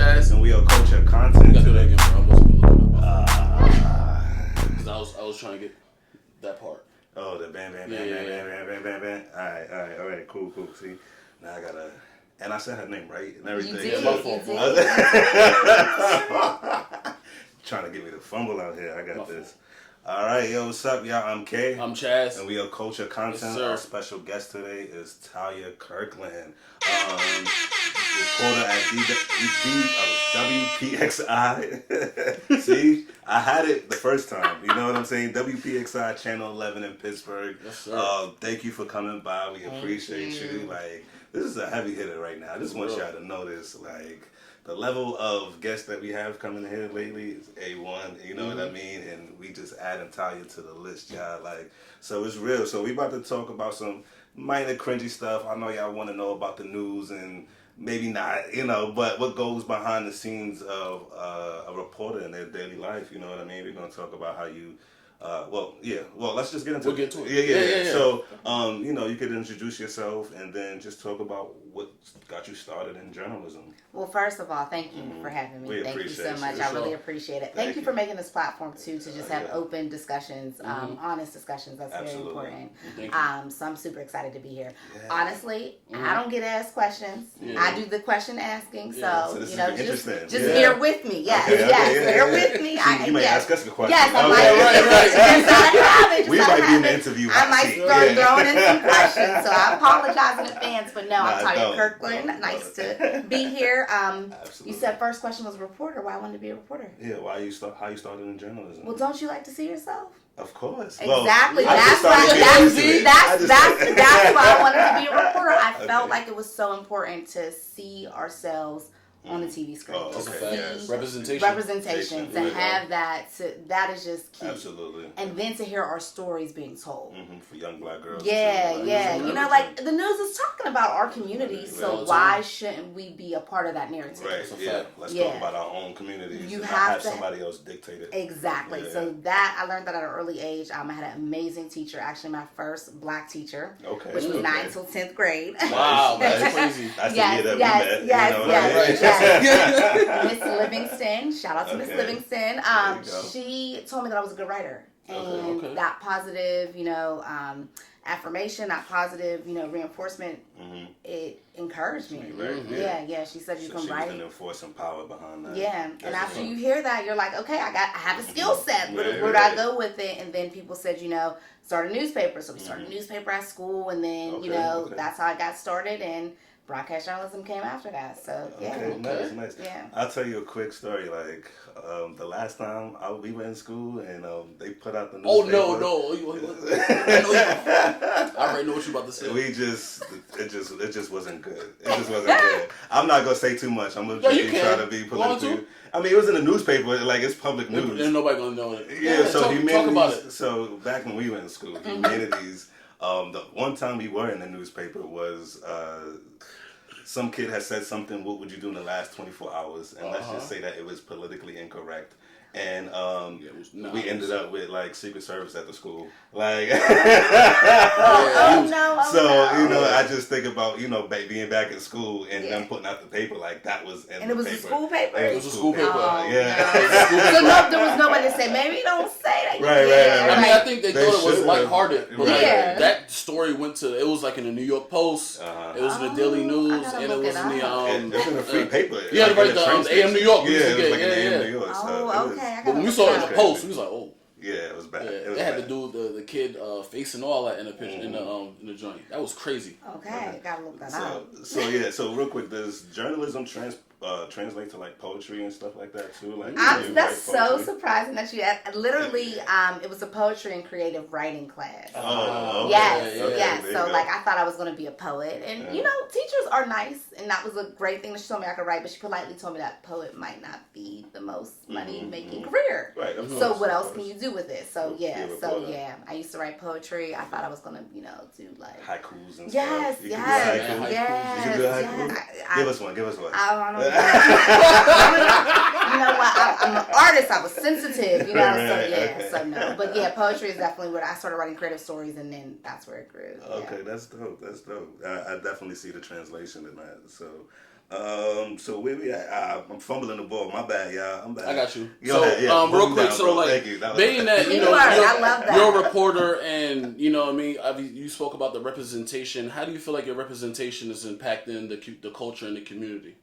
Chaz. And we are culture content. You gotta do that again, bro. I'm supposed to be looking up. Because I was trying to get that part. Oh, the bam. All right, cool. See, now I gotta, and I said her name right and everything. You did. Trying to get me to fumble out here. I got this. All right, yo, what's up, y'all? I'm Kay. I'm Chaz. And we are Culture Content. Yes, Our special guest today is Talia Kirkland, reporter at Wpxi. See, I had it the first time. You know what I'm saying? Wpxi Channel 11 in Pittsburgh. Yes, sir. Thank you for coming by. We appreciate you. Like, this is a heavy hitter right now. I just want y'all to know this. Like, the level of guests that we have coming here lately is A1, you know what I mean? And we just adding Talia to the list, y'all. Like, so it's real. So we about to talk about some minor cringy stuff. I know y'all want to know about the news and maybe not, you know, but what goes behind the scenes of a reporter in their daily life, you know what I mean? We're going to talk about how you... let's just get into it. We'll get to it. Yeah. So, you know, you could introduce yourself and then just talk about what got you started in journalism. Well, first of all, thank you for having me. Thank you so much. I really appreciate it. Thank you for making this platform, too, to just have open discussions, honest discussions. That's very important. So I'm super excited to be here. Yeah. Honestly, I don't get asked questions. Yeah. I do the question asking. So you know, just bear with me. Yes, bear with me. You may ask us a question. Yes, I might. We might be in the interview. I might start throwing in some questions, so I apologize in advance. But no, I'm Talia Kirkland. Nice to be here. You said first question was reporter. Why I wanted to be a reporter? Yeah, how you started in journalism? Well, don't you like to see yourself? Of course. Exactly. Well, that's why I wanted to be a reporter. I felt like it was so important to see ourselves on the TV screen. Representation. To have that. That is just key. Absolutely. And then to hear our stories being told. For young black girls. Yeah. You know, like the news is talking about our community, so why shouldn't we be a part of that narrative? Right. Yeah. Let's talk about our own communities. You have somebody else dictate it. Exactly. Yeah. So that I learned that at an early age. I had an amazing teacher. Actually, my first black teacher. Which was 9th till 10th grade. Wow, that's crazy. That's the year that we met. Yes. Miss Livingston, shout out to Miss Livingston. She told me that I was a good writer, and that positive, you know, affirmation, that positive, you know, reinforcement, it encouraged me. Yeah. She said you can write. She was enforcing power behind that. Yeah, and after you hear that, you're like, okay, I have a skill set. Where do I go with it? And then people said, you know, start a newspaper. So we started a newspaper at school, and then you know that's how I got started and. Broadcast journalism came after that, so yeah. Okay, nice. Yeah. I'll tell you a quick story. Like the last time we were in school and they put out the newspaper. Oh no! I already know what you're about to say. It just wasn't good. It just wasn't good. I'm not gonna say too much. I'm gonna try to be political. I mean, it was in the newspaper. Like it's public news. And nobody gonna know it. Yeah. So talk about it. So back when we were in school, humanities. The one time we were in the newspaper was some kid had said something, what would you do in the last 24 hours? And let's just say that it was politically incorrect. And we ended up with like Secret Service at the school. Like, no. You know, I just think about, you know, being back in school and them putting out the paper like that was in the paper. And it was a school paper? It was a school paper. Oh, yeah. So there was nobody to say, maybe don't say that. Right. I mean, I think they thought it was lighthearted. But that story went to, it was like in the New York Post, it was in the Daily News, and it was in the... it was in a free paper. Yeah, right, the AM New York. Yeah, it was like an AM New York. Oh, okay. But when we saw it in the Post, we was like, oh. Yeah, it was bad. It had to do with the kid facing all that in the picture in the joint. That was crazy. Okay, gotta look that up. So real quick, does journalism translate to like poetry and stuff like that too? Like that's so surprising that you literally it was a poetry and creative writing class. Oh, yes. So like I thought I was gonna be a poet, and you know teachers are nice, and that was a great thing that she told me I could write, but she politely told me that poet might not be the most money making career. Right. So what else can you do with it? So I used to write poetry. I thought I was gonna do like haikus and stuff. Yes. You can do haikus? Give us one. I don't know. know what? I'm an artist. I was sensitive, you know. So yeah, so no. But yeah, poetry is definitely where I started writing creative stories, and then that's where it grew. Okay, that's dope. That's dope. I definitely see the translation in that. So. So where we at? I'm fumbling the ball. My bad, y'all. I'm bad. I got you. Real quick. Down, so, like, being that I love that. You're a reporter, and you know, what I mean, you spoke about the representation. How do you feel like your representation is impacting the culture and the community?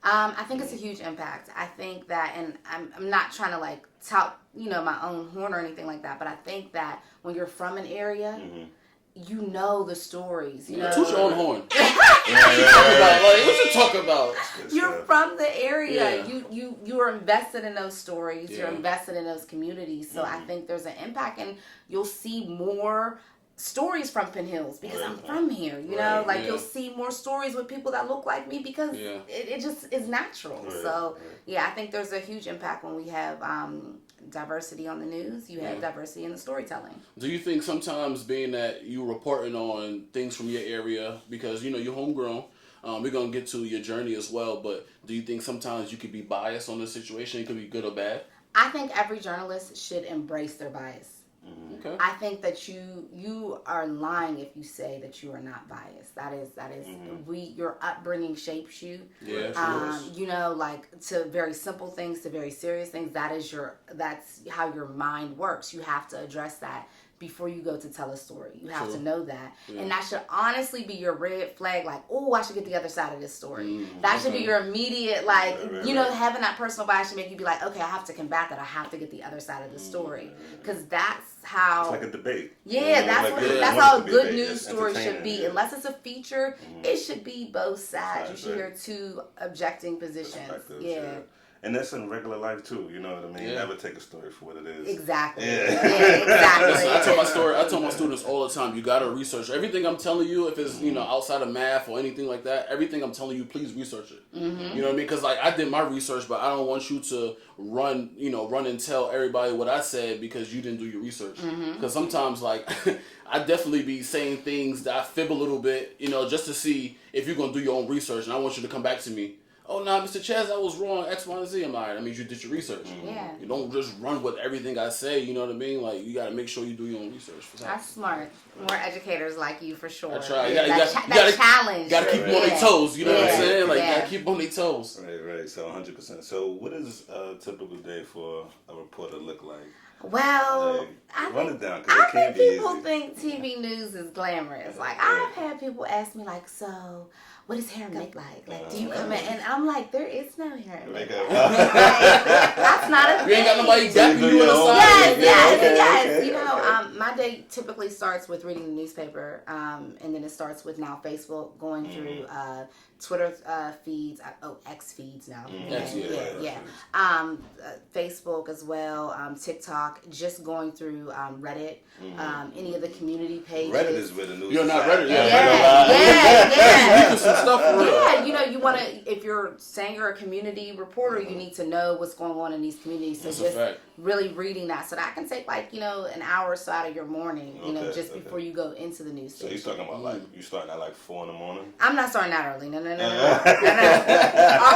I think it's a huge impact. I think that, and I'm not trying to like tout, my own horn or anything like that, but I think that when you're from an area. Mm-hmm. You know the stories. Toot your own horn. What you talk about? You're from the area. Yeah. You are invested in those stories. Yeah. You're invested in those communities. So I think there's an impact, and you'll see more stories from Penn Hills because I'm from here. You'll see more stories with people that look like me because it just is natural. Right. So I think there's a huge impact when we have diversity on the news. You have diversity in the storytelling. Do you think sometimes, being that you're reporting on things from your area, because you're homegrown, we're gonna get to your journey as well, but do you think sometimes you could be biased on the situation? It could be good or bad? I think every journalist should embrace their bias. Mm-hmm. Okay. I think that you are lying if you say that you are not biased. That is mm-hmm. Your upbringing shapes you. Yeah, like to very simple things to very serious things. That's how your mind works. You have to address that before you go to tell a story. You have to know that. Yeah. And that should honestly be your red flag, like, oh, I should get the other side of this story. Mm-hmm. That should be your immediate, like, having that personal bias should make you be like, okay, I have to combat that. I have to get the other side of the story. Because that's how... It's like a debate. Yeah, that's how a good news story should be. Unless it's a feature, it should be both sides. You should hear two objecting positions. Yeah. And that's in regular life too, you know what I mean? Yeah. Never take a story for what it is. Exactly. Yeah, exactly. Listen, I tell my students all the time, you gotta research everything I'm telling you. If it's outside of math or anything like that, everything I'm telling you, please research it. Mm-hmm. You know what I mean? Because I did my research, but I don't want you to run and tell everybody what I said because you didn't do your research. Because sometimes I definitely be saying things that I fib a little bit, just to see if you're gonna do your own research, and I want you to come back to me. Oh, no, Mr. Chaz, I was wrong, X, Y, and Z. I'm like, that means you did your research. Yeah. You don't just run with everything I say, you know what I mean? Like, you got to make sure you do your own research. That's smart. More educators like you, for sure. That's right. That challenge. Got to keep them on their toes, you know what I'm saying? Like, got to keep them on their toes. Right. So, 100%. So, what does a typical day for a reporter look like? Well, I think people think TV news is glamorous. Like, I've had people ask me, like, so... what does hair and makeup like? Like, do you come in? And I'm like, there is no hair and makeup. That's not a thing. You ain't got nobody dapping you in the side? Yes. My day typically starts with reading the newspaper, and then it starts with now Facebook, going through Twitter feeds, X feeds now. Facebook as well, TikTok, just going through Reddit, any of the community pages. Reddit is where the news. You're not Reddit. Yeah. Stuff for real. Yeah, you want to, if you're saying you're a community reporter, you need to know what's going on in these communities. So that's just really reading that. So that can take an hour or so out of your morning, just before you go into the news station. So you're talking about you starting at 4 a.m? I'm not starting that early. No.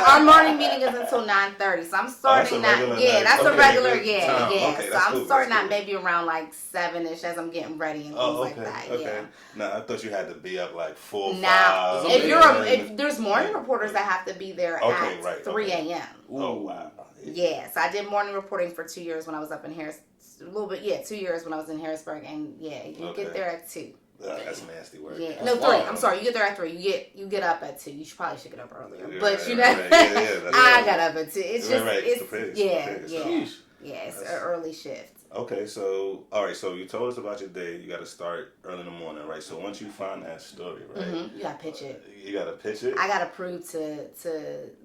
Our morning meeting is until 9:30. So I'm starting that's a regular. Okay, so I'm starting out maybe around 7ish as I'm getting ready and things like that. Okay. Yeah. No, I thought you had to be up 4 or 5. Now, if there's morning reporters that have to be there at 3 a.m. Oh, wow. Yeah, so I did morning reporting for 2 years when I was up in Harris. A little bit, 2 years when I was in Harrisburg, and you get there at 2. That's nasty work. Yeah, no, 3. I'm sorry, you get there at 3. You get up at 2. You probably should get up earlier, but I got up at 2. It's just it's an early shift. Okay, so so you told us about your day. You got to start early in the morning, right? So once you find that story, right? Mm-hmm. You got to pitch it. You got to pitch it. I got to prove to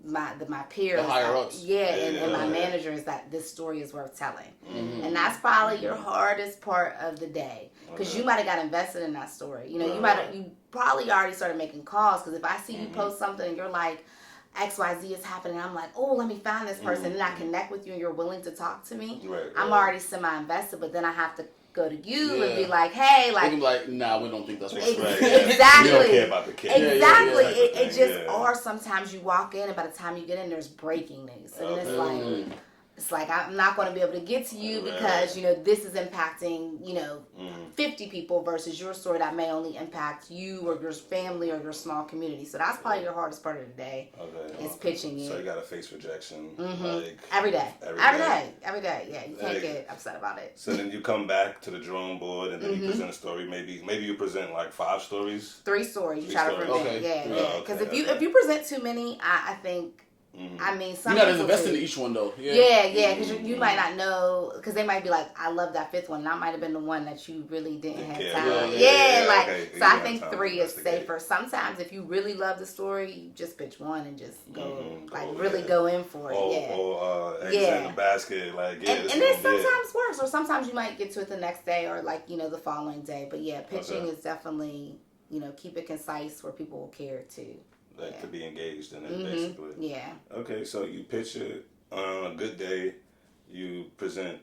my peers, the higher ups, and my managers that this story is worth telling. Mm-hmm. And that's probably your hardest part of the day because you might have got invested in that story. You probably already started making calls because if I see you post something and you're like, XYZ is happening, I'm like, oh, let me find this person, and I connect with you and you're willing to talk to me. I'm already semi-invested, but then I have to go to you and be like, hey, like, they can be like, nah, we don't think that's right. Exactly. We don't care about the kid. Exactly. It just, or sometimes you walk in and by the time you get in, there's breaking news. And it's like, I'm not going to be able to get to you because, you know, this is impacting, you know, 50 people versus your story that may only impact you or your family or your small community. So that's probably your hardest part of the day is pitching it. So you got to face rejection like every day. Every day. Yeah, you can't get upset about it. So then you come back to the drawing board and then you present a story. Maybe you present like 5 stories. 3 stories. You try to present. Okay. Yeah. Because if you present too many, I think. I mean, some you're not as invested in each one though. Yeah, because you might not know, because they might be like, I love that 5th one, and that might have been the one that you really didn't have time. So I think 3 is safer. Sometimes if you really love the story, you just pitch one and just go really go in for it. Or in the basket, like and then sometimes works, or sometimes you might get to it the next day or like you know the following day. But yeah, pitching is definitely keep it concise where people will care too. To be engaged in it, basically. Yeah. Okay, so you pitch it on a good day. You present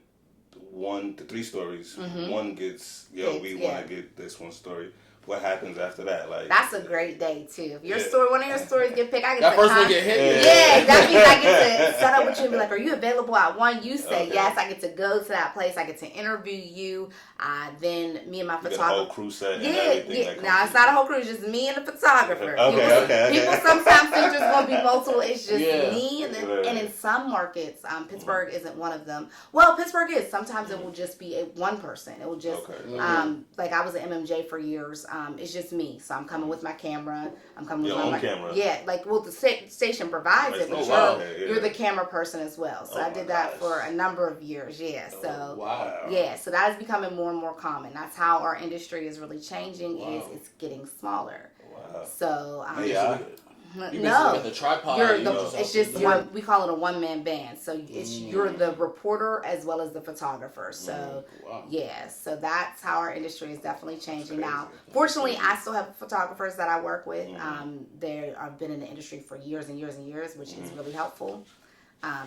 1 to 3 stories. One gets, we want to get this one story. What happens after that? Like that's a great day too. If your story, one of your stories get picked, I get that first one get hit. Yeah, that means I get to set up with you and be like, "Are you available at 1?" You say yes. I get to go to that place. I get to interview you. Then me and my photographer. The whole crew set. And Now it's not a whole crew. It's just me and the photographer. Okay. People sometimes think there's gonna be multiple. It's just me and then and in some markets, Pittsburgh isn't one of them. Well, Pittsburgh is. Sometimes it will just be one person. It will just like I was at MMJ for years. It's just me, so I'm coming with my camera. I'm coming with my camera. Yeah, like the station provides it, but you're the camera person as well. So I did that for a number of years. Yeah, so so that is becoming more and more common. That's how our industry is really changing. Is it's getting smaller. So you got the tripod. It's just one. We call it a one-man band. So you're the reporter as well as the photographer. So so that's how our industry is definitely changing now. Fortunately, I still have photographers that I work with. I've been in the industry for years and years and years, which is really helpful.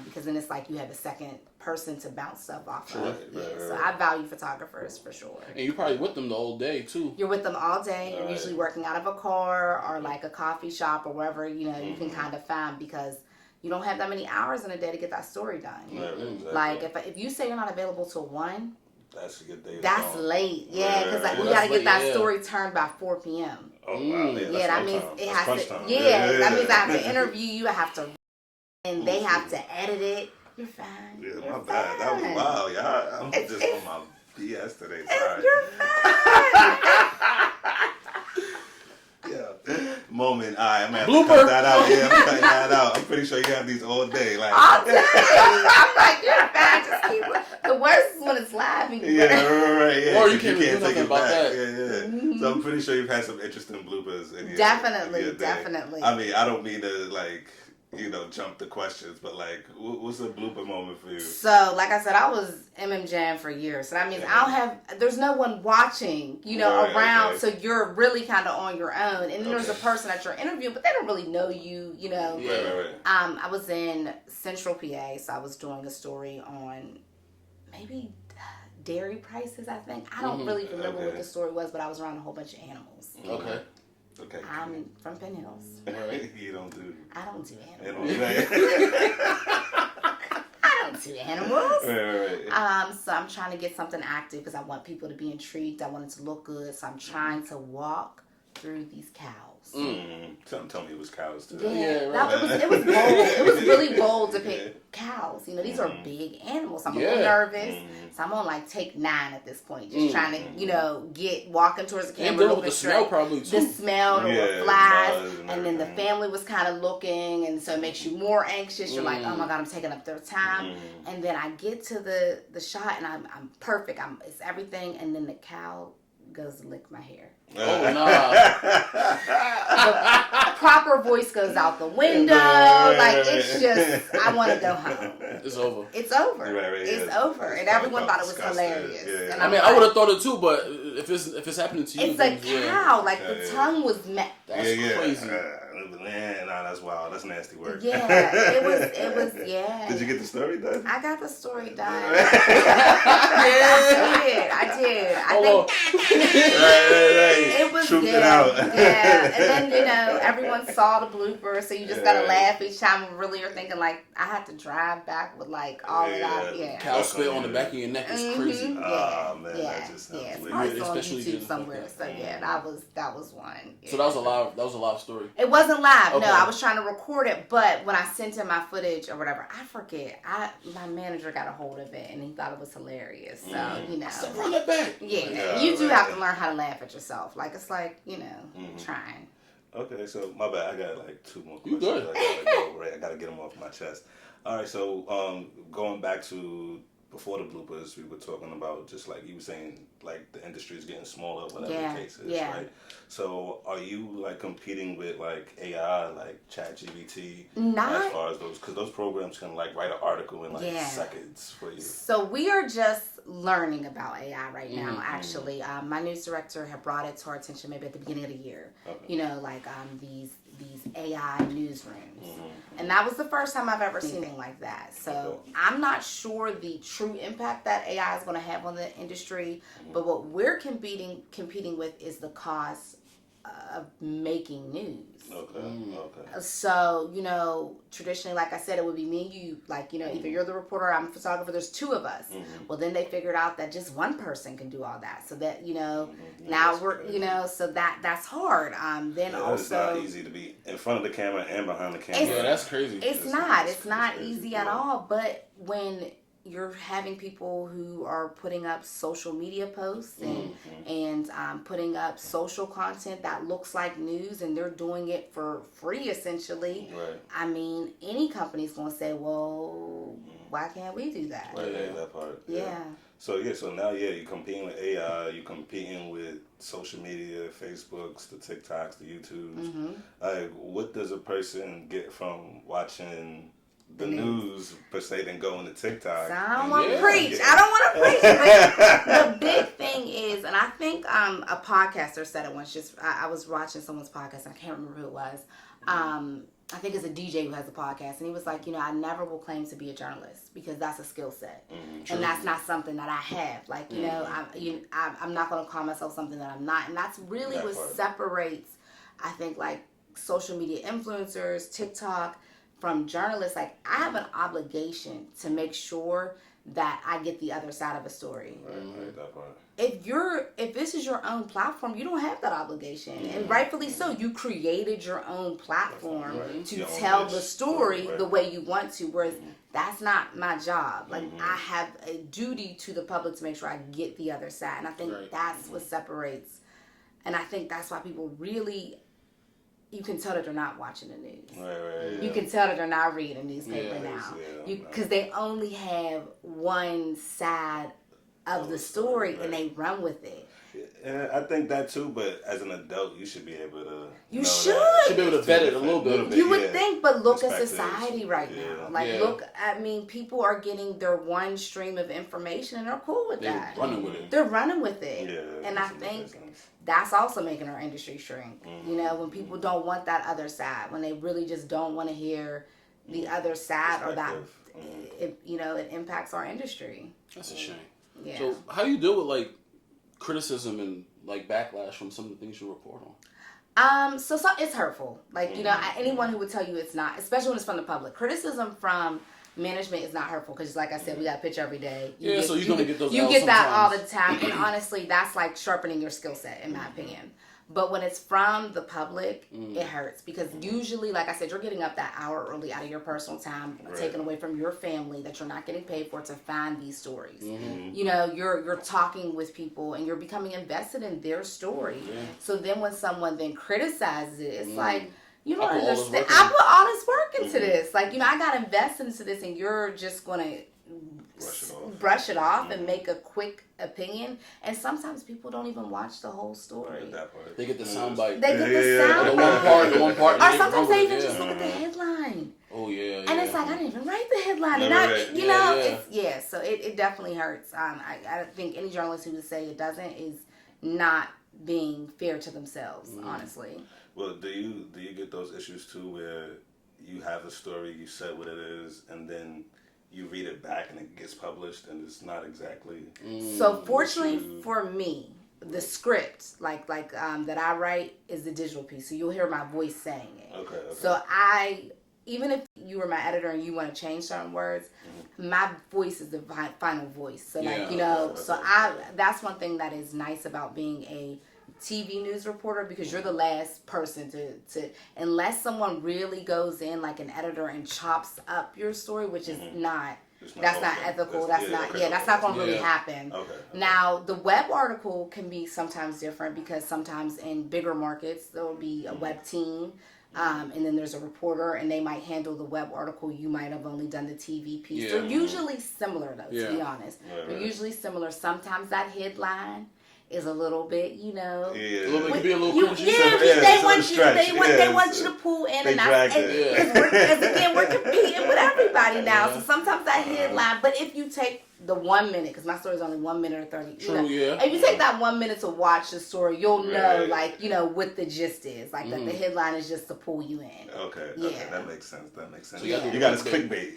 Because then it's like you have a second person to bounce stuff off of. So I value photographers for sure. And you're probably with them the whole day too. You're with them all day. You're usually working out of a car or like a coffee shop or wherever you can kind of find because you don't have that many hours in a day to get that story done. Exactly. Like if you say you're not available till 1, that's a good day. That's late. Because we got to get that story turned by 4 p.m. Oh wow! That means it has to. That means I have to interview you. I have to. And they have to edit it. You're fine. Yeah, my bad. That was wild, y'all. I'm just on my BS today. Sorry. You're fine. Moment. All right, I'm going to Blooper. cut that out. Yeah, I'm cutting that out. I'm pretty sure you have these all day. Like, all day. I'm like, you're fine. Just keep. The worst is when it's live. Right. Yeah, or you can't do nothing about that. Yeah. So I'm pretty sure you've had some interesting bloopers in your Definitely. I mean, I don't mean to jump the questions, but like, what's a blooper moment for you? So, like I said, I was MMJing for years, so that means there's no one watching, around, so you're really kind of on your own, and then there's a person that you're interviewing, but they don't really know you, Right. I was in Central PA, so I was doing a story on maybe dairy prices, I think. I don't really remember what the story was, but I was around a whole bunch of animals. Okay. I'm from Penn Hills. You don't do. I don't do animals. I don't do animals. Right. So I'm trying to get something active because I want people to be intrigued. I want it to look good. So I'm trying to walk through these cows. Tell me it was cows too. It was bold. It was really bold to pick cows. These are big animals. I'm a little nervous. So I'm on like take 9 at this point. Just trying to walking towards the camera. And with the smell probably too. The smell, the flies. And then the family was kind of looking. And so it makes you more anxious. You're like, oh my God, I'm taking up their time. And then I get to the shot and I'm perfect. It's everything. And then the cow goes to lick my hair. Oh, nah. The proper voice goes out the window. Like, it's just, I want to go home. It's over. It's over. It's over. And everyone thought it was hilarious. Yeah. And I mean, I would have thought it too, but if it's happening to you, it's a cow. Like, the tongue was That's crazy. Nah, that's wild. That's nasty work. Yeah, it was. Yeah. Did you get the story done? I got the story done. I did. I think it was good. It out. Yeah, and then everyone saw the blooper, so you just gotta laugh each time. And really, you're thinking like, I had to drive back with like all of that. Yeah, cow spit on the back of your neck is crazy. Oh man, that just sounds weird. It's on YouTube somewhere. So that was one. Yeah. So that was a live story. It wasn't live. Okay. No, I was trying to record it, but when I sent him my footage or whatever, I forget. My manager got a hold of it and he thought it was hilarious. So so run it back. Yeah, you do have to learn how to laugh at yourself. Like it's like trying. Okay, so my bad. I got like 2 more questions. You good? I gotta get them off my chest. All right, so going back to before the bloopers, we were talking about just like you were saying, like the industry is getting smaller, whatever the case is, right? So are you like competing with like AI, like ChatGPT, as far as those, because those programs can like write an article in like seconds for you? So we are just learning about AI right now. Actually, my news director had brought it to our attention maybe at the beginning of the year. Okay. Like these AI newsrooms. And that was the first time I've ever seen anything like that. So I'm not sure the true impact that AI is going to have on the industry, but what we're competing with is the cost of making news. Okay. So, traditionally, like I said, it would be me and you, like, either you're the reporter, I'm the photographer, there's 2 of us. Well, then they figured out that just one person can do all that. So that, now we're, so that's hard. Then also. It's not easy to be in front of the camera and behind the camera. Yeah, that's crazy. It's not easy at all. But when you're having people who are putting up social media posts and putting up social content that looks like news, and they're doing it for free essentially. Right. I mean, any company's going to say, well, why can't we do that? Right, that part. Yeah. So now you're competing with AI, you're competing with social media, Facebooks, the TikToks, the YouTubes. Like, what does a person get from watching the news per se than going to TikTok? So I don't want to preach. I don't want to preach. But the big thing is, and I think a podcaster said it once. I was watching someone's podcast, and I can't remember who it was. I think it's a DJ who has a podcast, and he was like, I never will claim to be a journalist because that's a skill set, and that's not something that I have. Like, I'm not going to call myself something that I'm not, and that's really what separates, I think, like social media influencers, TikTok, from journalists. Like, I have an obligation to make sure that I get the other side of a story. Right, that part. If this is your own platform, you don't have that obligation, and rightfully so. You created your own platform to tell the story the way you want to. Whereas that's not my job. Like, I have a duty to the public to make sure I get the other side, and I think that's what separates. And I think that's why people really. You can tell that they're not watching the news. Right. You can tell that they're not reading a newspaper now. Because they only have one side of the story and they run with it. Yeah, I think that too, but as an adult, you should be able to. You should be able to vet it a little bit. You would think, but look at society right now. Like, look, I mean, people are getting their one stream of information and they're cool with that. They're running with it. Yeah, and I think that's also making our industry shrink. When people don't want that other side, when they really just don't want to hear the other side, or that, it impacts our industry. That's a shame. Yeah. So how do you deal with like criticism and like backlash from some of the things you report on? So it's hurtful. Like, anyone who would tell you it's not, especially when it's from the public. Criticism from management is not hurtful because, like I said, we got a pitch every day. So you're going to get those. You get that all the time, and honestly, that's like sharpening your skill set, in my opinion. But when it's from the public, it hurts because usually, like I said, you're getting up that hour early out of your personal time, taken away from your family that you're not getting paid for to find these stories. You're talking with people and you're becoming invested in their story. So then when someone then criticizes it, it's like, you don't understand. I put all this work into this. Like, I got invested into this, and you're just going to brush it off and make a quick opinion. And sometimes people don't even watch the whole story. They get the soundbite. They get the soundbite. The one part. Or sometimes they even just look at the headline. Oh yeah. And it's like, I didn't even write the headline. So it definitely hurts. I think any journalist who would say it doesn't is not being fair to themselves, honestly. Well, do you get those issues too, where you have a story, you said what it is, and then you read it back and it gets published and it's not exactly. So fortunately for me, the script that I write is the digital piece, so you'll hear my voice saying it. Okay. So even if you were my editor and you want to change certain words, my voice is the final voice. So that's one thing that is nice about being a TV news reporter, because you're the last person to unless someone really goes in like an editor and chops up your story, which is not. That's not ethical. That's not going to really happen. Okay. Now, the web article can be sometimes different, because sometimes in bigger markets there will be a web team, and then there's a reporter, and they might handle the web article. You might have only done the TV piece. Yeah. They're usually similar, though. To be honest, they're usually similar. Sometimes that headline is a little bit, Yeah. It can be a little cringy. They want you to pull in, and we're competing with everybody now. So sometimes that headline, but if you take the 1 minute, because my story is only 1 minute or 30. If you take that 1 minute to watch the story, you'll know, what the gist is. Like, that the headline is just to pull you in. Okay. Yeah. Okay. That makes sense. So you got this clickbait.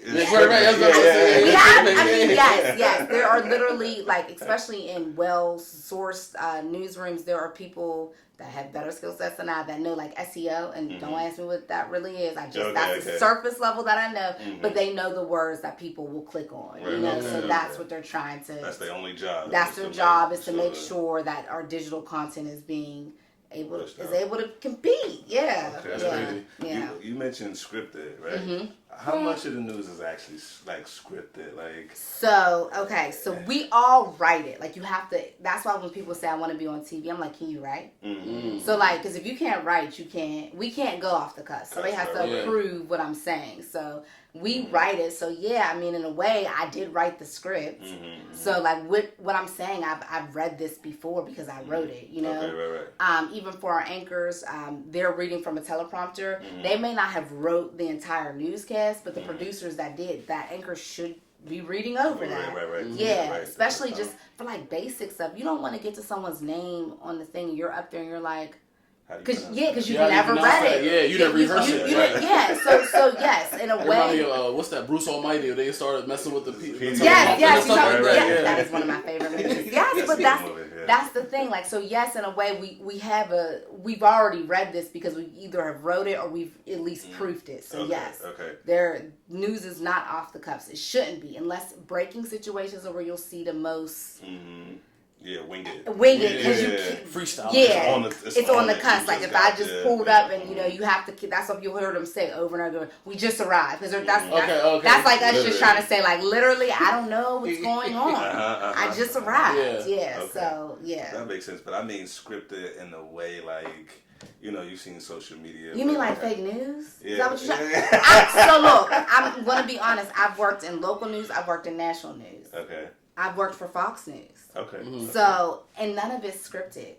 Yes. There are literally, especially in well-sourced newsrooms, there are people that have better skill sets than I, that know SEO, and don't ask me what that really is. That's the surface level that I know, but they know the words that people will click on. So that's what they're trying to. That's their only job. That's their job, is to make sure that our digital content is being able to compete. Yeah. Okay, that's crazy. Yeah. You mentioned scripted, right? Mm-hmm. How much of the news is actually scripted? So we all write it. You have to. That's why when people say I want to be on TV, I'm like, can you write? Mm-hmm. So because if you can't write, we can't go off the cuff. Somebody has to approve what I'm saying. So we write it. So in a way, I did write the script. Mm-hmm. So what I'm saying, I've read this before because I wrote it. Okay, right. Even for our anchors, they're reading from a teleprompter. Mm-hmm. They may not have wrote the entire newscast, but the producers that anchor should be reading over that. Right. Yeah, right. especially just for basic stuff. You don't want to get to someone's name on the thing, and you're up there and you're like, because you've never read it. Yeah, you didn't rehearse it. Yeah, so yes, in a way. What's that? Bruce Almighty. They started messing with the people. Yes, that is one of my favorite movies. Yes, but that's the thing. So yes, in a way, we've already read this because we either have wrote it or we've at least proofed it. So yes, their news is not off the cuffs. It shouldn't be, unless breaking situations are where you'll see the most. Mm-hmm. Yeah, wing it. Because you freestyle. Yeah, it's on the cusp. If I just pulled up and you have to. That's what you'll hear them say over and over. We just arrived, because that's us just trying to say literally. I don't know what's going on. I just arrived. Yeah. So that makes sense. But I mean scripted in a way you've seen social media. You mean fake news? Yeah. Is that what you're saying? So look, I'm going to be honest. I've worked in local news. I've worked in national news. Okay. I've worked for Fox News. Okay. Mm-hmm. So, and none of it's scripted.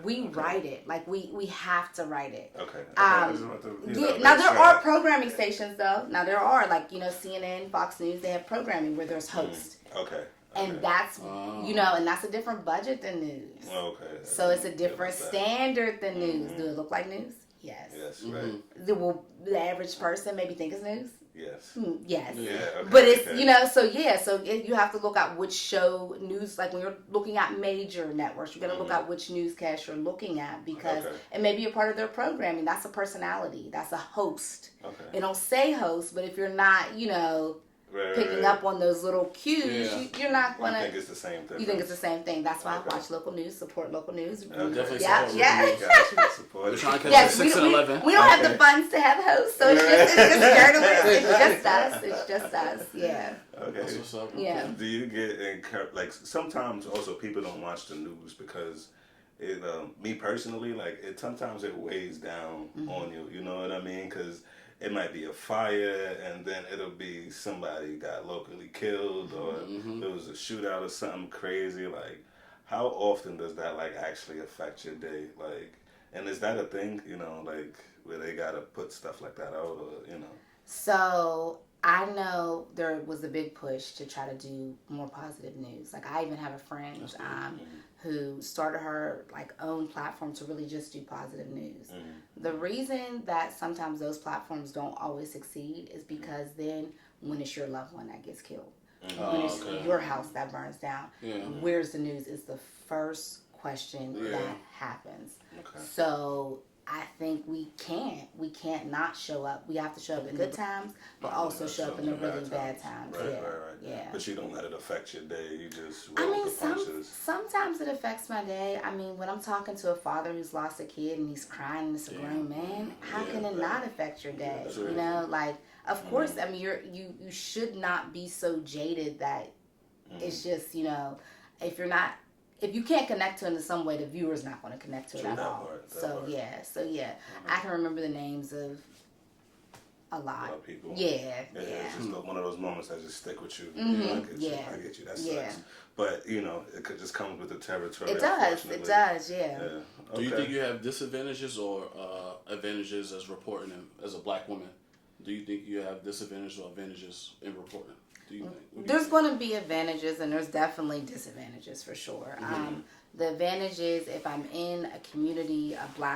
We write it. We have to write it. Okay. Now there are programming stations though. Now there are CNN, Fox News. They have programming where there's hosts. Okay. And that's and that's a different budget than news. Okay. So it's a different standard than news. Do it look like news? Yes. Yes. Right. Will the average person maybe think it's news? Yes. Yes. Yeah, okay, but it's so you have to look at which show news, when you're looking at major networks, you got to look at which newscast you're looking at, because it may be a part of their programming. That's a personality. That's a host. Okay. They don't say host, but if you're not, picking up on those little cues, you're not going to. You think it's the same thing. You think it's the same thing. That's why I watch local news, support local news. Definitely support. We're trying to catch 6 and 11. We don't have the funds to have hosts, so it's just journalists. It's just us. Yeah. Okay. That's what's up. Yeah. Do you get sometimes also people don't watch the news because it me personally sometimes it weighs down on you. You know what I mean? Because it might be a fire, and then it'll be somebody got locally killed, or there was a shootout or something crazy. How often does that actually affect your day? And is that a thing, you know, like where they gotta put stuff like that out, or you know? So I know there was a big push to try to do more positive news. Like I even have a friend who started her like own platform to really just do positive news. The reason that sometimes those platforms don't always succeed is because then when it's your loved one that gets killed, when it's your house that burns down, where's the news is the first question that happens. So I think we can't not show up. We have to show up in good times, but also show up in the really bad times. Right. But you don't let it affect your day. You just roll the punches. Sometimes it affects my day. I mean, when I'm talking to a father who's lost a kid and he's crying and it's a grown man, how can it not affect your day? You know, like, of course, I mean, you should not be so jaded that it's just, you know, if you can't connect to it in some way, the viewer's not going to connect to it at all. So I can remember the names of a lot of people. It's just one of those moments that just stick with you. You know, I get you. That sucks. But you know, it could just come with the territory. It does. Okay. Do you think you have disadvantages or advantages as reporting as a black woman? Do you think you have disadvantages or advantages in reporting? There's going to be advantages and there's definitely disadvantages for sure. The advantage is if I'm in a community,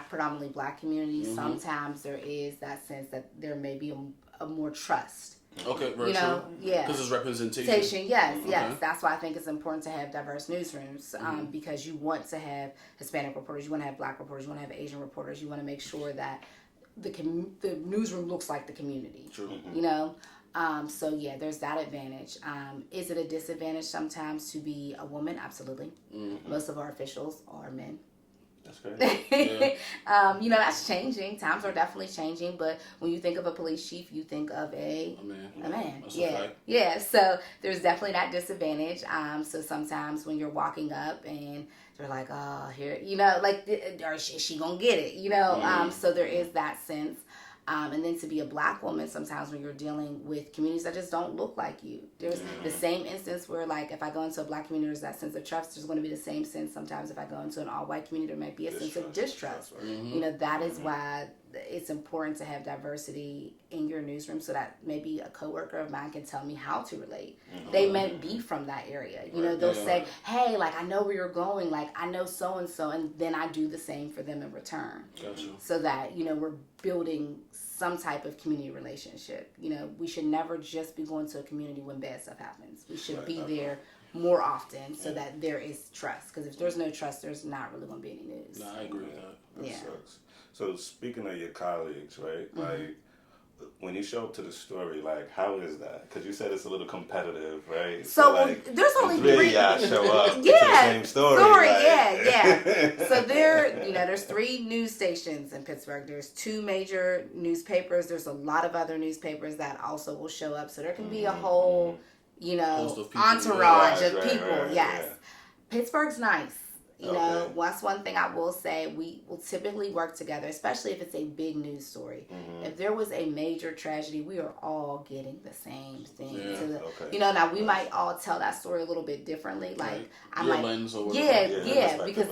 predominantly black community, sometimes there is that sense that there may be a more trust. Okay, very true. Because it's representation. Yes. That's why I think it's important to have diverse newsrooms because you want to have Hispanic reporters, you want to have black reporters, you want to have Asian reporters, you want to make sure that the newsroom looks like the community. True. You know? There's that advantage. Is it a disadvantage sometimes to be a woman? Absolutely. Most of our officials are men. That's great. You know, that's changing. Times are definitely changing, but when you think of a police chief, you think of a man. That's so there's definitely that disadvantage. So sometimes when you're walking up and they're like, oh, here, you know, like, is she gonna get it? You know, so there is that sense. And then to be a black woman, sometimes when you're dealing with communities that just don't look like you, there's the same instance where, like, if I go into a black community, there's that sense of trust. There's going to be the same sense sometimes if I go into an all-white community, there might be a sense of distrust. You know, that is why it's important to have diversity in your newsroom so that maybe a coworker of mine can tell me how to relate. They may be from that area. You know, they'll say, hey, like, I know where you're going. Like, I know so-and-so. And then I do the same for them in return. Gotcha. So that, you know, we're building some type of community relationship. You know, we should never just be going to a community when bad stuff happens. We should be there more often so that there is trust. Because if there's no trust, there's not really going to be any news. No, I agree with that. That sucks. So speaking of your colleagues, right? Like, when you show up to the story, like, how is that? Because you said it's a little competitive, right? So like, there's only three of y'all show up to the same story. Like. So there's 3 news stations in Pittsburgh. There's 2 major newspapers. There's a lot of other newspapers that also will show up. So there can be a whole, you know, entourage of people. Yes. Pittsburgh's nice. You know, that's one thing I will say. We will typically work together, especially if it's a big news story. If there was a major tragedy, we are all getting the same thing. You know, now we might all tell that story a little bit differently. Like I might, lens or whatever. because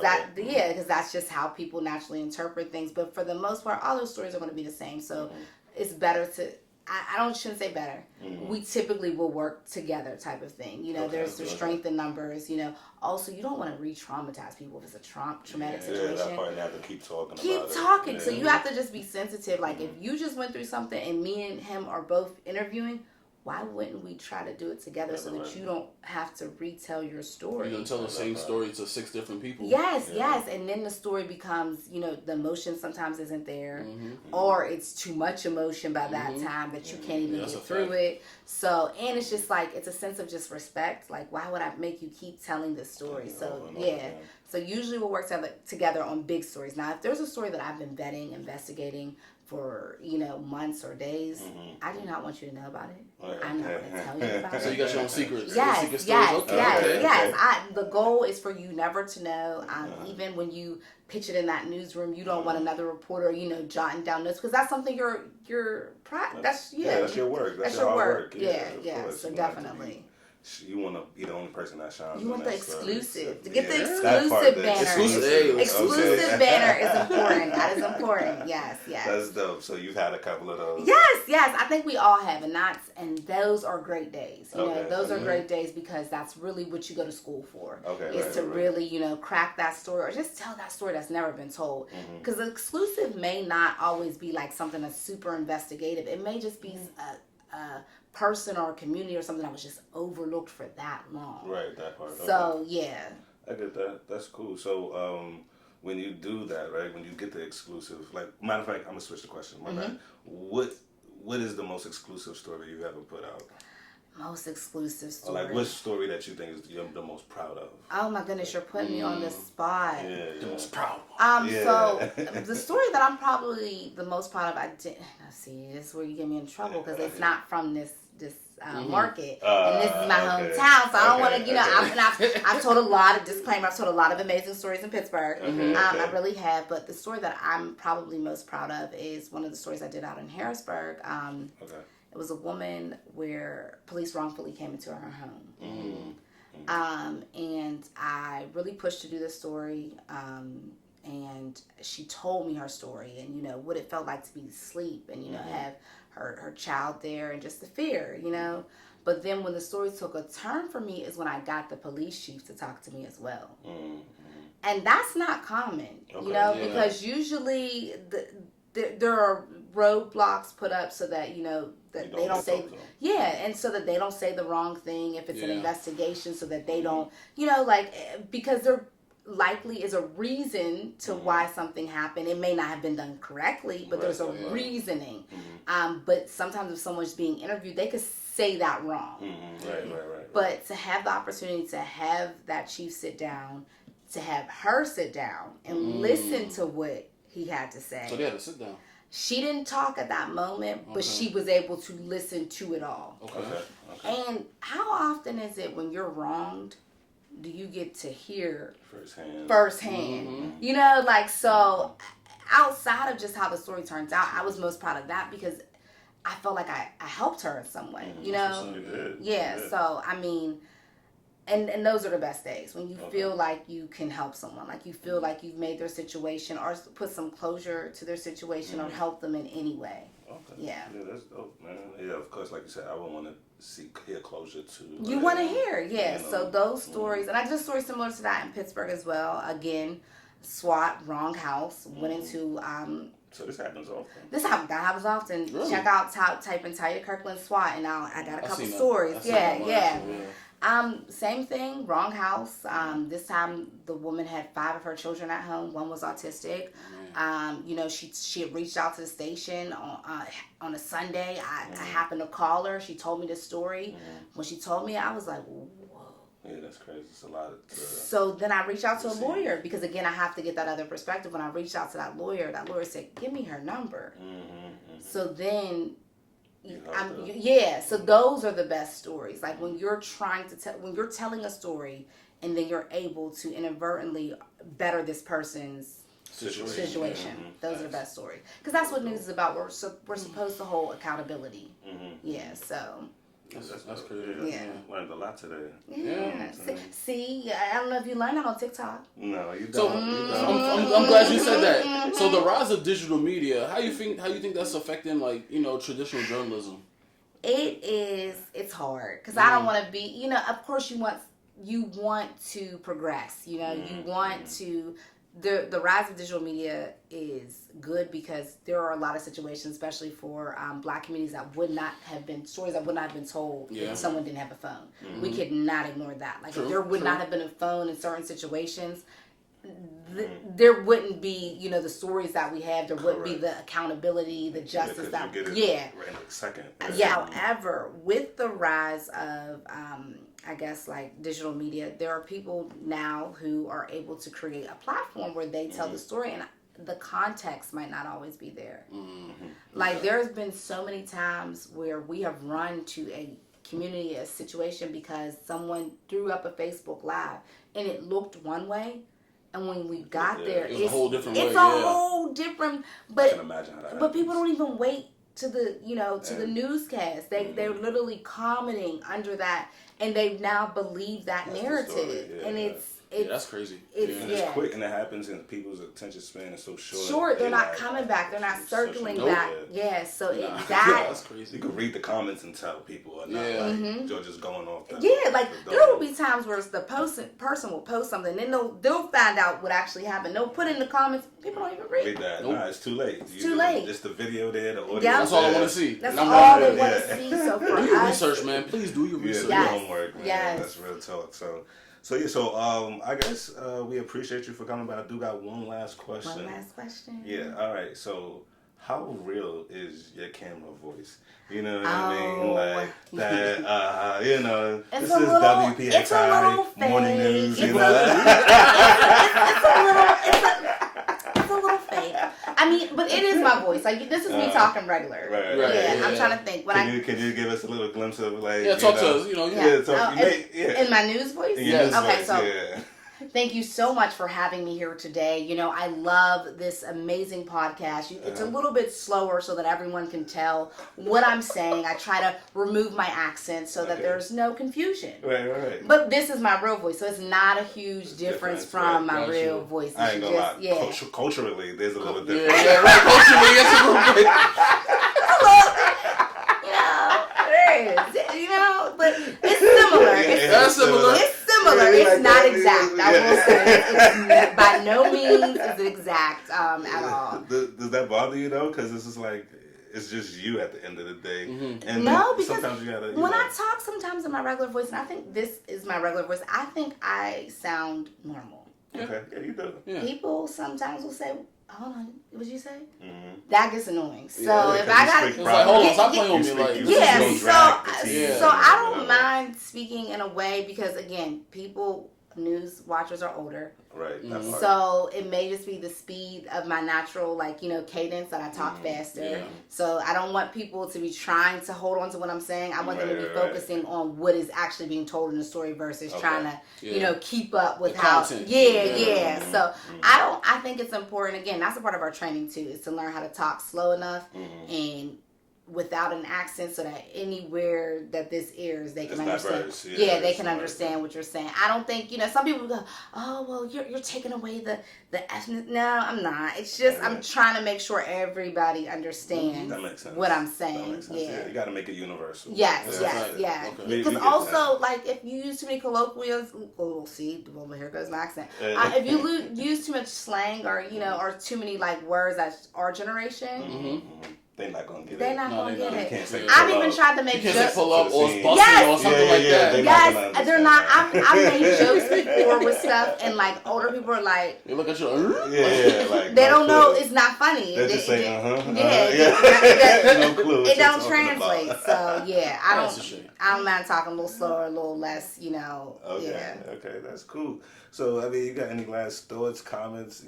that's just how people naturally interpret things. But for the most part, all those stories are going to be the same. So it's better to. I shouldn't say better. We typically will work together type of thing. You know, there's strength in numbers, you know. Also, you don't want to re-traumatize people if it's a traumatic situation. That part you have to keep talking about talking. So you have to just be sensitive. Like, if you just went through something and me and him are both interviewing, why wouldn't we try to do it together so that you don't have to retell your story? You don't tell the same story to 6 different people. Yes. And then the story becomes, you know, the emotion sometimes isn't there, or it's too much emotion by that time that you can't even get through it. So, and it's just like, it's a sense of just respect. Like, why would I make you keep telling this story? So usually we'll work together on big stories. Now, if there's a story that I've been vetting, investigating for, you know, months or days, I do not want you to know about it. I'm not going to tell you about it. So you got your own secrets? Yes. The goal is for you never to know. Even when you pitch it in that newsroom, you don't want another reporter, you know, jotting down notes, because that's something that's your work. That's your work. That's your hard work. So definitely. you want to be the only person that shines. You want the exclusive. Story. To get the exclusive banner. Exclusive banner is important. That is important. Yes. That's dope. So you've had a couple of those. Yes. I think we all have, and those are great days. You know, those are great days because that's really what you go to school for. Is to really, crack that story or just tell that story that's never been told. Because the exclusive may not always be like something that's super investigative. It may just be a person or a community or something that was just overlooked for that long. Right, that part. So, yeah. I get that. That's cool. So, when you do that, right, when you get the exclusive, like, matter of fact, I'm going to switch the question. My bad. What is the most exclusive story you've ever put out? Most exclusive story. Or like, which story that you think is you're the most proud of? Oh my goodness, you're putting me on the spot. Yeah. The most proud. So the story that I'm probably the most proud of, this is where you get me in trouble because it's not from this market, and this is my hometown, so I don't want to, I've told a lot of disclaimers. I've told a lot of amazing stories in Pittsburgh. I really have, but the story that I'm probably most proud of is one of the stories I did out in Harrisburg. It was a woman where police wrongfully came into her home. And I really pushed to do this story. And she told me her story and, what it felt like to be asleep and, have her child there and just the fear, But then when the story took a turn for me is when I got the police chief to talk to me as well. And that's not common, because usually there are roadblocks put up so that, that they don't say, and so that they don't say the wrong thing if it's an investigation so that they don't, because there likely is a reason to why something happened. It may not have been done correctly, but there's a reasoning. But sometimes if someone's being interviewed, they could say that wrong. Right. But to have the opportunity to have that chief sit down, to have her sit down and listen to what he had to say. So they had to sit down. She didn't talk at that moment, but she was able to listen to it all. Okay. And how often is it when you're wronged, do you get to hear firsthand? So outside of just how the story turns out, I was most proud of that because I felt like I helped her in some way, So, I mean, and those are the best days when you feel like you can help someone, like you feel like you've made their situation or put some closure to their situation or help them in any way. Yeah, that's dope, man. Yeah, of course, like you said, I would want to hear closure to. You want to hear, So those stories, and I did a story similar to that in Pittsburgh as well. Again, SWAT, wrong house, went into. So this happens often. That happens often. Really? Check out, type in Talia Kirkland SWAT, and I got a couple stories. Yeah. Same thing, wrong house. This time the woman had 5 of her children at home. One was autistic. She had reached out to the station on a Sunday. I happened to call her. She told me this story. When she told me, I was like, whoa. Yeah, that's crazy. It's a lot. So then I reached out to a lawyer because, again, I have to get that other perspective. When I reached out to that lawyer said, give me her number. So then... So those are the best stories. Like when you're trying to when you're telling a story and then you're able to inadvertently better this person's situation. Those are the best stories because that's what news is about. We're supposed to hold accountability. So that's crazy. Learned a lot today. Yeah. See, I don't know if you learned that on TikTok. No, you don't. So I'm glad you said that. So the rise of digital media, how you think that's affecting traditional journalism? It's hard because I don't want to be. Of course you want to progress. You want to. The rise of digital media is good because there are a lot of situations, especially for Black communities, that would not have been told if someone didn't have a phone. We could not ignore that. Like if there would not have been a phone in certain situations, there wouldn't be the stories that we have. There wouldn't be the accountability, the justice that right in a second. However, with the rise of I guess like digital media, there are people now who are able to create a platform where they tell the story and the context might not always be there. Like there's been so many times where we have run to a community, a situation because someone threw up a Facebook Live and it looked one way. And when we got there, it's a whole different way. It's a whole different, I can imagine how that but people don't even wait the newscast. They're literally commenting under that, and they now believe that narrative, and it's that's crazy. It's quick, and it happens, and people's attention span is so short. Short, they're not coming back. They're not circling back. Yeah, so that's crazy. You can read the comments and tell people are not they're just going off. There will be times where the person will post something, and then they'll find out what actually happened. They'll put in the comments. People don't even read that. Nope. Nah, it's too late. It's too late. Just the video there, the audio. That's all I want to see. That's all they want to see. So for do your research, man. Please do your research. Do your homework, man. Yes. That's real talk. So I guess we appreciate you for coming by. I do got one last question. Yeah, all right. So how real is your camera voice? You know what I mean? Like that, this is Wpxi morning news. It's a little fake. I mean, but it is my voice. Like, this is me talking regular. Right. Yeah, I'm trying to think. Can you give us a little glimpse of, like... Yeah, talk to us, In my news voice? Yeah. Thank you so much for having me here today. I love this amazing podcast. It's a little bit slower so that everyone can tell what I'm saying. I try to remove my accent so that there's no confusion. Right. But this is my real voice, so it's not a huge difference from my real voice. I ain't gonna lie. Yeah. Culturally, there's a little difference. Yeah, right. Culturally, it's a little bit. But it's similar. It's similar. It's not exact. I will say it's by no means is it exact at all. Does that bother you though? Because this is like it's just you at the end of the day. Mm-hmm. And no, because sometimes you gotta. When I talk, sometimes in my regular voice, and I think this is my regular voice. I think I sound normal. Okay, yeah, you do. Yeah. People sometimes will say, "Hold on, what did you say?" Mm-hmm. That gets annoying. So if I got, hold on, stop playing with me, like so I don't mind speaking in a way because again, news watchers are older. Right. So it may just be the speed of my natural, cadence that I talk faster. Yeah. So I don't want people to be trying to hold on to what I'm saying. I want them to be focusing on what is actually being told in the story versus trying to, keep up with how. Content. Yeah. So I think it's important. Again, that's a part of our training too, is to learn how to talk slow enough and without an accent so that anywhere that this airs they can understand. They can understand what you're saying. I don't think, some people go, "Oh, well, you're taking away the ethnic." No, I'm not. It's just I'm trying to make sure everybody understands what I'm saying. That makes sense. Yeah. You got to make it universal. Yes. Because also, if you use too many colloquials, here goes my accent. If you use too much slang or too many words that's our generation. They're not gonna get it. They're not gonna get it. I've even tried to make jokes. Pull up or busting or something like that. Yes, they're not. I've made jokes before with stuff, and older people are like, they look at you. They don't know it's not funny. They're just saying, no clue. It don't translate. So I don't mind talking a little slower, a little less. Okay, that's cool. So you got any last thoughts, comments?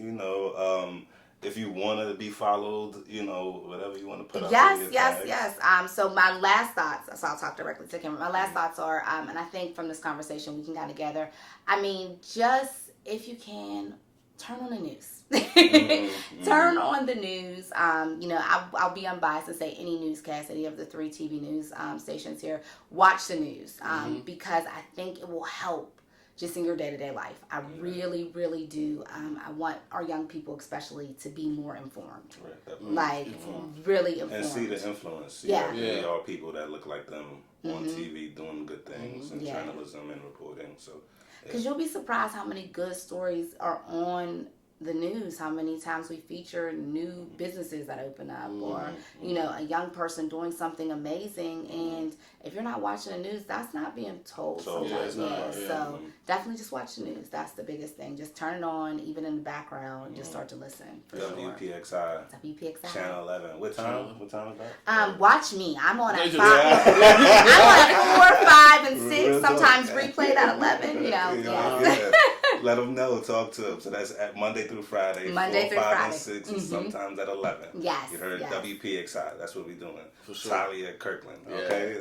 If you want to be followed, whatever you want to put up. Yes. So my last thoughts, so I'll talk directly to Kim. My last thoughts are, and I think from this conversation we can kind of gather, just if you can, turn on the news. Turn on the news. I'll be unbiased and say any newscast, any of the 3 TV news stations here, watch the news because I think it will help just in your day-to-day life. I really, really do. I want our young people especially to be more informed. Really informed. And see the influence. There are people that look like them on TV doing good things in journalism and reporting. So, because you'll be surprised how many good stories are on the news, how many times we feature new businesses that open up or, a young person doing something amazing. And if you're not watching the news, that's not being told sometimes. So definitely just watch the news. That's the biggest thing. Just turn it on, even in the background, and just start to listen. Wpxi. Channel 11. What time? What time is that? Watch me. I'm on at 5. I'm on at 4, 5, and 6. Sometimes replayed at 11. Let them know. Talk to them. So that's at Monday through Friday. 4, 5, and 6, and sometimes at 11. Yes. You heard Wpxi. That's what we're doing. For sure. Talia Kirkland. Okay,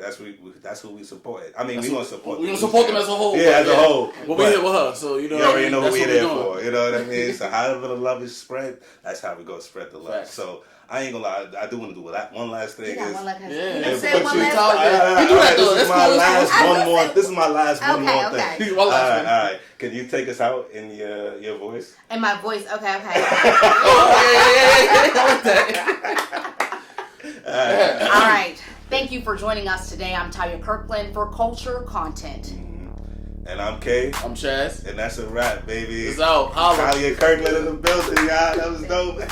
that's who we support. I mean, we're gonna support. We're gonna support them as a whole. Yeah, as a whole. Well, we're here with her, so you already know what we're there for. You know what I mean? So however the love is spread, that's how we go spread the love. Facts. So I ain't gonna lie. I do want to do one last thing. You got one last thing. Yeah. This is my last one more thing. Okay. All right. Can you take us out in your voice? In my voice? Okay. All right. Thank you for joining us today. I'm Talia Kirkland for Culture Content. And I'm Kay. I'm Chaz. And that's a wrap, baby. It's out. Talia Kirkland in the building, y'all. That was dope.